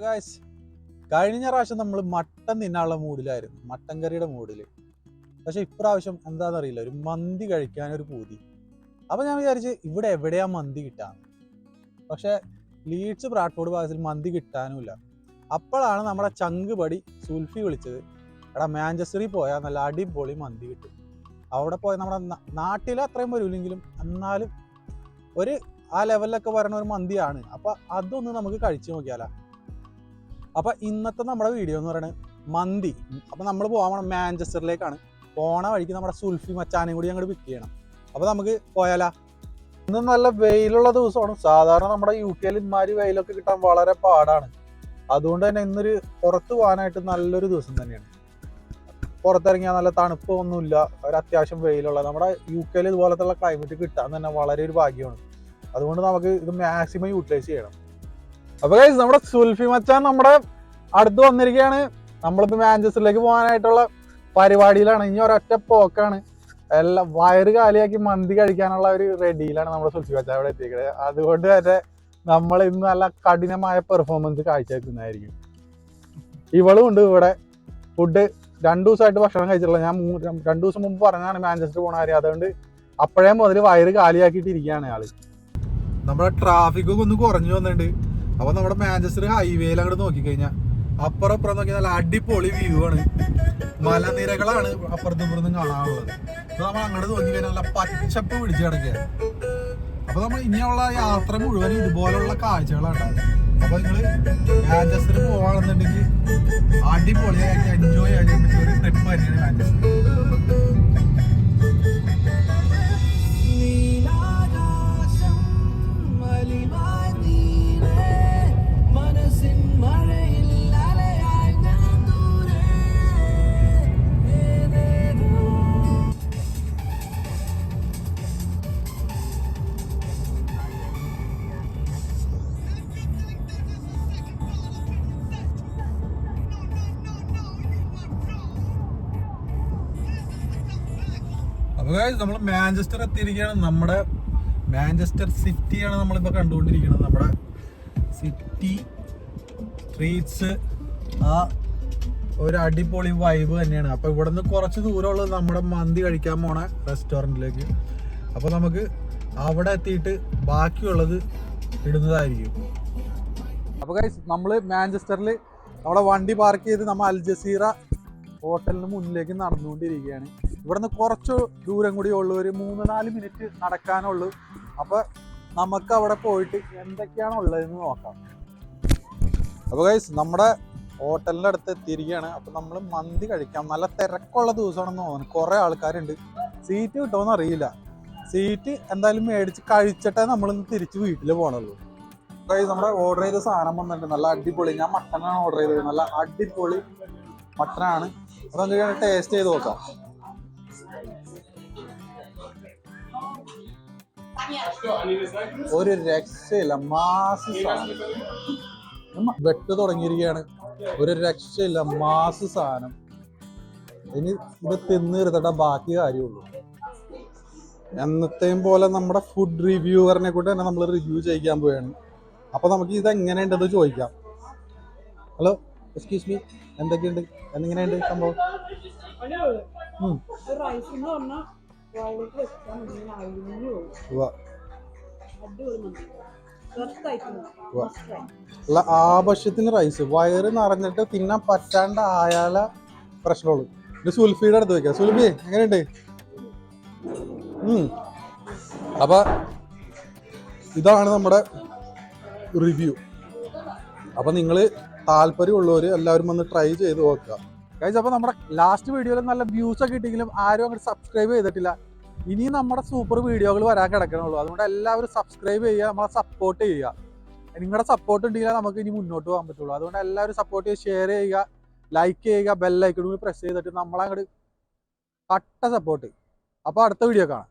Guys, കഴിഞ്ഞ പ്രാവശ്യം നമ്മൾ മട്ടൻ തിന്നാനുള്ള മൂഡിലായിരുന്നു, മട്ടൻ കറിയുടെ മൂഡില്. പക്ഷെ ഇപ്രാവശ്യം എന്താണെന്നറിയില്ല, ഒരു മന്തി കഴിക്കാനൊരു പൂതി. അപ്പൊ ഞാൻ വിചാരിച്ച് ഇവിടെ എവിടെയാ മന്തി കിട്ടാന്ന്. പക്ഷെ ലീഡ്സ് ബ്രാഡ്ഫോർഡ് ഭാഗത്തിൽ മന്തി കിട്ടാനുമില്ല. അപ്പോഴാണ് നമ്മുടെ ചങ്ക് പടി സുൽഫി വിളിച്ചത്, എടാ മാഞ്ചസ്റ്ററിൽ പോയാൽ നല്ല അടിപൊളി മന്തി കിട്ടും. അവിടെ പോയാൽ നമ്മുടെ നാട്ടിൽ അത്രയും വരില്ലെങ്കിലും എന്നാലും ഒരു ആ ലെവലിലൊക്കെ പറയുന്ന ഒരു മന്തിയാണ്. അപ്പൊ അതൊന്ന് നമുക്ക് കഴിച്ചു നോക്കിയാലോ. അപ്പൊ ഇന്നത്തെ നമ്മുടെ വീഡിയോ എന്ന് പറയുന്നത് മന്തി. അപ്പൊ നമ്മൾ പോകാൻ മാഞ്ചസ്റ്ററിലേക്കാണ്. പോണ വഴിക്ക് നമ്മുടെ സുൽഫി മച്ചാനെയും കൂടി അങ്ങോട്ട് പിക്ക് ചെയ്യണം. അപ്പൊ നമുക്ക് പോയാലാ. ഇന്ന് നല്ല വെയിലുള്ള ദിവസമാണ്. സാധാരണ നമ്മുടെ UK ഇമാരി വെയിലൊക്കെ കിട്ടാൻ വളരെ പാടാണ്. അതുകൊണ്ട് തന്നെ ഇന്നൊരു പുറത്ത് പോകാനായിട്ട് നല്ലൊരു ദിവസം തന്നെയാണ്. പുറത്തിറങ്ങിയാൽ നല്ല തണുപ്പൊന്നുമില്ല, ഒരു അത്യാവശ്യം വെയിലുള്ള നമ്മുടെ UK ഇതുപോലത്തെ ക്ലൈമറ്റ് കിട്ടാൻ തന്നെ വളരെ ഒരു ഭാഗ്യമാണ്. അതുകൊണ്ട് നമുക്ക് ഇത് മാക്സിമം യൂട്ടിലൈസ് ചെയ്യണം. അപ്പൊ ഗൈസ്, നമ്മുടെ സുൽഫി മച്ചാൻ നമ്മുടെ അടുത്ത് വന്നിരിക്കുകയാണ്. നമ്മളിപ്പോ മാഞ്ചസ്റ്ററിലേക്ക് പോകാനായിട്ടുള്ള പരിപാടിയിലാണ്. ഇനി ഒരൊറ്റ പോക്കാണ്. എല്ലാം വയറ് കാലിയാക്കി മന്തി കഴിക്കാനുള്ള ഒരു റെഡിയിലാണ് നമ്മുടെ സുൽഫി മച്ചാൻ ഇവിടെ എത്തിക്കുന്നത്. അതുകൊണ്ട് തന്നെ നമ്മൾ ഇന്ന് നല്ല കഠിനമായ പെർഫോമൻസ് കാഴ്ചവെക്കുന്നതായിരിക്കും. ഇവളും ഉണ്ട് ഇവിടെ. ഫുഡ് 2 ദിവസമായിട്ട് ഭക്ഷണം കഴിച്ചിട്ടില്ല. ഞാൻ 2 ദിവസം മുമ്പ് പറഞ്ഞാണ് മാഞ്ചസ്റ്റർ പോണ കാര്യം. അതുകൊണ്ട് അപ്പോഴേ മുതൽ വയറ് കാലിയാക്കിയിട്ട് ഇരിക്കുകയാണ് ആള്. നമ്മുടെ ട്രാഫിക് ഒക്കെ ഒന്ന് കുറഞ്ഞു വന്നിട്ടുണ്ട്. അപ്പൊ നമ്മുടെ മാഞ്ചസ്റ്റർ ഹൈവേയിൽ അങ്ങോട്ട് നോക്കിക്കഴിഞ്ഞാൽ അപ്പുറം ഇപ്പുറം നോക്കി നല്ല അടിപൊളി വ്യൂ ആണ്. മലനിരകളാണ് അപ്പുറത്തും ഇപ്പുറത്തും കാണാനുള്ളത്. അപ്പൊ നമ്മൾ അങ്ങോട്ട് നോക്കിക്കഴിഞ്ഞാൽ നല്ല പച്ചപ്പ് പിടിച്ചു കിടക്കുകയാണ്. അപ്പൊ നമ്മൾ ഇനിയുള്ള യാത്ര മുഴുവൻ ഇതുപോലുള്ള കാഴ്ചകളാണ്. അപ്പൊ നിങ്ങള് മാഞ്ചസ്റ്റർ പോവാണെന്നുണ്ടെങ്കിൽ അടിപൊളിയായിട്ട് എൻജോയ് ചെയ്യാൻ പറ്റിയ ഒരു ട്രിപ്പ് തന്നെയാണ് മാഞ്ചസ്റ്റർ. അപ്പൊ നമ്മൾ മാഞ്ചസ്റ്റർ എത്തിയിരിക്കുകയാണ്. നമ്മുടെ മാഞ്ചസ്റ്റർ സിറ്റിയാണ് നമ്മളിപ്പോൾ കണ്ടുകൊണ്ടിരിക്കുന്നത്. നമ്മുടെ സിറ്റി സ്ട്രീറ്റ്സ് ആ ഒരു അടിപൊളി വൈബ് തന്നെയാണ്. അപ്പോൾ ഇവിടെ നിന്ന് കുറച്ച് ദൂരമുള്ളത് നമ്മുടെ മന്തി കഴിക്കാൻ പോണ റെസ്റ്റോറൻറ്റിലേക്ക്. അപ്പോൾ നമുക്ക് അവിടെ എത്തിയിട്ട് ബാക്കിയുള്ളത് ഇടുന്നതായിരിക്കും. അപ്പോൾ ഗൈസ്, നമ്മൾ മാഞ്ചസ്റ്ററിൽ നമ്മുടെ വണ്ടി പാർക്ക് ചെയ്ത് നമ്മൾ അൽ ജസീറ ഹോട്ടലിന് മുന്നിലേക്ക് നടന്നുകൊണ്ടിരിക്കുകയാണ്. ഇവിടുന്ന് കുറച്ച് ദൂരം കൂടി ഉള്ളൂ, ഒരു 3-4 മിനിറ്റ് നടക്കാനുള്ളൂ. അപ്പോൾ നമുക്ക് അവിടെ പോയിട്ട് എന്തൊക്കെയാണ് ഉള്ളതെന്ന് നോക്കാം. അപ്പോൾ ഗൈസ്, നമ്മുടെ ഹോട്ടലിൻ്റെ അടുത്ത് എത്തിയിരിക്കുകയാണ്. അപ്പോൾ നമ്മൾ മന്തി കഴിക്കാം. നല്ല തിരക്കുള്ള ദിവസമാണെന്ന് തോന്നുന്നു. കുറേ ആൾക്കാരുണ്ട്. സീറ്റ് കിട്ടുമെന്ന് അറിയില്ല. സീറ്റ് എന്തായാലും മേടിച്ച് കഴിച്ചിട്ടേ നമ്മളിന്ന് തിരിച്ച് വീട്ടിൽ പോകണുള്ളൂ. ഗൈസ്, നമ്മുടെ ഓർഡർ ചെയ്ത സാധനം വന്നിട്ടുണ്ട്. നല്ല അടിപൊളി. ഞാൻ മട്ടനാണ് ഓർഡർ ചെയ്തത്. നല്ല അടിപൊളി മട്ടനാണ്. അപ്പോൾ നമുക്ക് ടേസ്റ്റ് ചെയ്ത് നോക്കാം. ഒരു രക്ഷയില്ല, മാസ് സാധനം. വെട്ട് തുടങ്ങിയിരിക്കുകയാണ്. ഒരു രക്ഷയില്ല, മാസ് സാധനം. ഇനി ഇത് തിന്ന് ഇരുത്തട്ട ബാക്കി കാര്യമുള്ളൂ. എന്നത്തെയും പോലെ നമ്മുടെ ഫുഡ് റിവ്യൂവറിനെ കൊണ്ട് തന്നെ നമ്മൾ റിവ്യൂ ചെയ്യിക്കാൻ പോവുകയാണ്. അപ്പൊ നമുക്ക് ഇത് എങ്ങനെയുണ്ടെന്ന് ചോദിക്കാം. ഹലോ, എക്സ്ക്യൂസ് മീ, എന്തൊക്കെയുണ്ട്, എങ്ങനെയുണ്ട് സംഭവം? ആവശ്യത്തിന് റൈസ്, വയറ് നിറഞ്ഞിട്ട് തിന്നാൻ പറ്റാണ്ട് ആയാല പ്രശ്നമുള്ളൂ. ഇത് സുൽഫിയുടെ അടുത്ത് വെക്കാം. സുൽഫി, എങ്ങനെയുണ്ട്? അപ്പൊ ഇതാണ് നമ്മുടെ റിവ്യൂ. അപ്പൊ നിങ്ങള് താല്പര്യമുള്ളവര് എല്ലാവരും വന്ന് ട്രൈ ചെയ്ത് നോക്കുക. ഗൈസ്, അപ്പോൾ നമ്മുടെ ലാസ്റ്റ് വീഡിയോയിൽ നല്ല വ്യൂസ് ഒക്കെ കിട്ടിയെങ്കിലും ആരും അങ്ങോട്ട് സബ്സ്ക്രൈബ് ചെയ്തിട്ടില്ല. ഇനി നമ്മുടെ സൂപ്പർ വീഡിയോകൾ വരാൻ കിടക്കണുള്ളൂ. അതുകൊണ്ട് എല്ലാവരും സബ്സ്ക്രൈബ് ചെയ്യുക, നമ്മളെ സപ്പോർട്ട് ചെയ്യുക. നിങ്ങളുടെ സപ്പോർട്ട് ഉണ്ടെങ്കിൽ നമുക്ക് ഇനി മുന്നോട്ട് പോകാൻ പറ്റുള്ളൂ. അതുകൊണ്ട് എല്ലാവരും സപ്പോർട്ട് ചെയ്യുക, ഷെയർ ചെയ്യുക, ലൈക്ക് ചെയ്യുക, ബെല്ലൈക്കൺ കൂടി പ്രസ് ചെയ്തിട്ട് നമ്മളങ്ങോട്ട് കട്ട സപ്പോർട്ട്. അപ്പോൾ അടുത്ത വീഡിയോ കാണാം.